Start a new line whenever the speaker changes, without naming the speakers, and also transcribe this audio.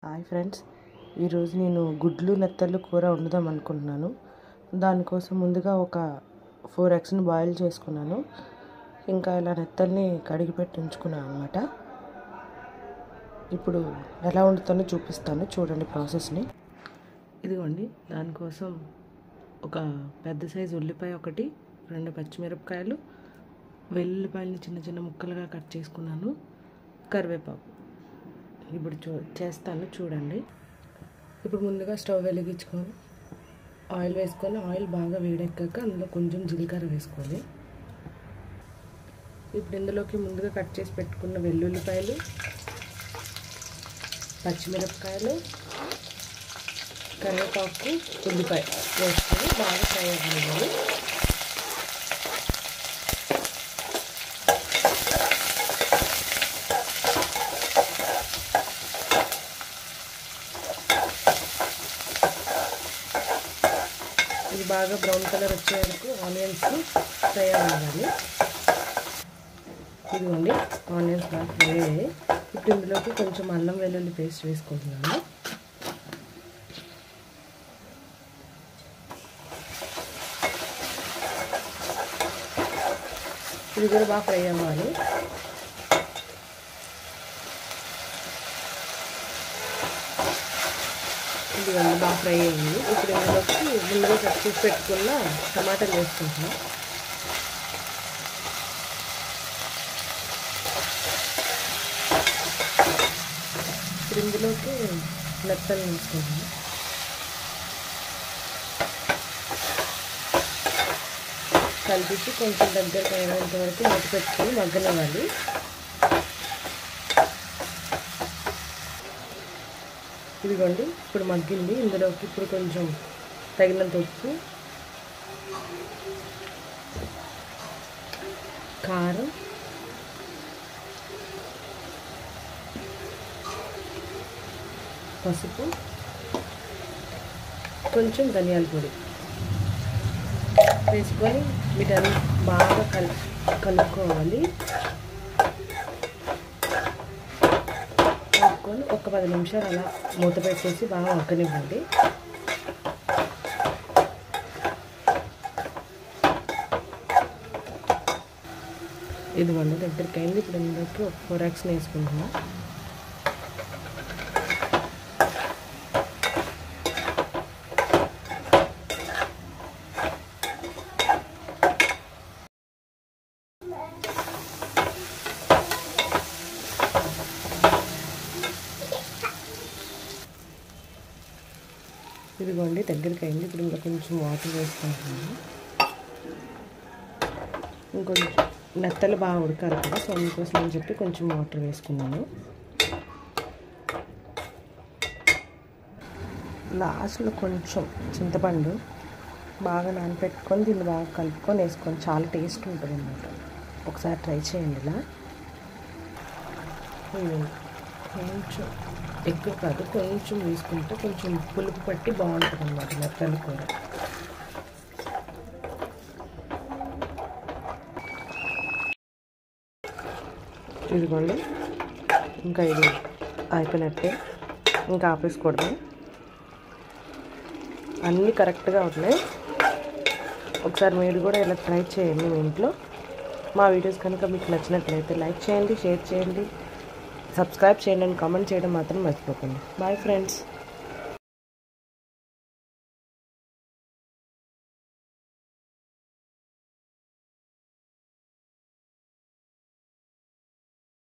Hi friends, ఈరోజు నేను గుడ్లు నెత్తళ్ళు కూర వండుదాం అనుకుంటున్నాను. దానికోసం ముందుగా ఒక 4 ఎగ్స్ని బాయిల్ చేసుకున్నాను. ఇంకా ఇలా నెత్తల్ని కడిగి పెట్టి ఉంచుకున్నాను అనమాట. ఇప్పుడు ఎలా వండుతానో చూపిస్తాను, చూడండి ప్రాసెస్ని. ఇదిగోండి, దానికోసం ఒక పెద్ద సైజు ఉల్లిపాయ ఒకటి, 2 పచ్చిమిరపకాయలు, వెల్లుల్లిపాయలని చిన్న చిన్న ముక్కలుగా కట్ చేసుకున్నాను, కరివేపాకు. ఇప్పుడు చేస్తాను చూడండి. ఇప్పుడు ముందుగా స్టవ్ వెలిగించుకొని ఆయిల్ వేసుకొని, ఆయిల్ బాగా వేడెక్కాక అందులో కొంచెం జీలకర్ర వేసుకోవాలి. ఇప్పుడు ఇందులోకి ముందుగా కట్ చేసి పెట్టుకున్న వెల్లుల్లిపాయలు, పచ్చిమిరపకాయలు, కరివేపాకు, ఉల్లిపాయ వేసుకొని బాగా ఫ్రై అవ్వాలి. ఇది బాగా బ్రౌన్ కలర్ వచ్చే వరకు ఆనియన్స్ని ఫ్రై అవ్వాలి. ఇదిగోండి, ఆనియన్స్ బాగా ఫ్రై అయ్యాయి. ఇప్పుడు ఇందులోకి కొంచెం అల్లం వెల్లుల్లి పేస్ట్ వేసుకుంటున్నాను. ఇది కూడా బాగా ఫ్రై అవ్వాలి. ఇదిగోండి, బాగా ఫ్రై అయ్యింది. ఇప్పుడు ఇందులోకి ముందుగా కట్ చేసి పెట్టుకున్న టమాటాలు వేసుకుంటున్నాం. ఇప్పుడు ఇందులోకి నెత్తలు వేసుకుంటున్నాం. కలిపి కొంచెం దగ్గరకు అయినంత వరకు మూత పెట్టుకొని మగ్గనివ్వాలి. ఇదిగోండి, ఇప్పుడు మగ్గింది. ఇందులోకి ఇప్పుడు కొంచెం తగినంత ఉప్పు, కారం, పసుపు, కొంచెం ధనియాల పొడి వేసుకొని వీటన్ని బాగా కలుపుకోవాలి. కలుపుకొని ఒక 10 నిమిషాలు అలా మూత పెట్టేసి బాగా మగ్గనివ్వండి. ఇదిగోండి, దగ్గరికి అయింది. ఇప్పుడు ఇందులోకి ఒక 4 ఎగ్స్ని వేసుకుంటున్నాం. ఇదిగోండి, దగ్గరికి అయింది. ఇప్పుడు ఇంకా కొంచెం వాటర్ వేసుకుంటున్నాను. ఇంకొంచెం నెత్తలు బాగా ఉడకాలి కదా, సో అందుకోసం అని చెప్పి కొంచెం వాటర్ వేసుకున్నాను. లాస్ట్లో కొంచెం చింతపండు బాగా నానపెట్టుకొని దీన్ని బాగా కలుపుకొని వేసుకొని చాలా టేస్ట్ ఉంటుంది అన్నమాట. ఒకసారి ట్రై చేయండి ఇలా. కొంచెం ఎక్కువ కాదు, కొంచెం వేసుకుంటే కొంచెం పులుపు పట్టి బాగుంటుంది అన్నమాట నెత్తలు కూర. ఇదిగోండి, ఇంకా ఇది అయిపోయినట్టే, ఇంకా ఆపేసుకోవడమే. అన్నీ కరెక్ట్గా ఉన్నాయి. ఒకసారి మీరు కూడా ఇలా ట్రై చేయండి మీ ఇంట్లో. మా వీడియోస్ కనుక మీకు నచ్చినట్లయితే లైక్ చేయండి, షేర్ చేయండి, సబ్స్క్రైబ్ చేయండి, కామెంట్ చేయడం మాత్రం మర్చిపోకండి. Bye friends.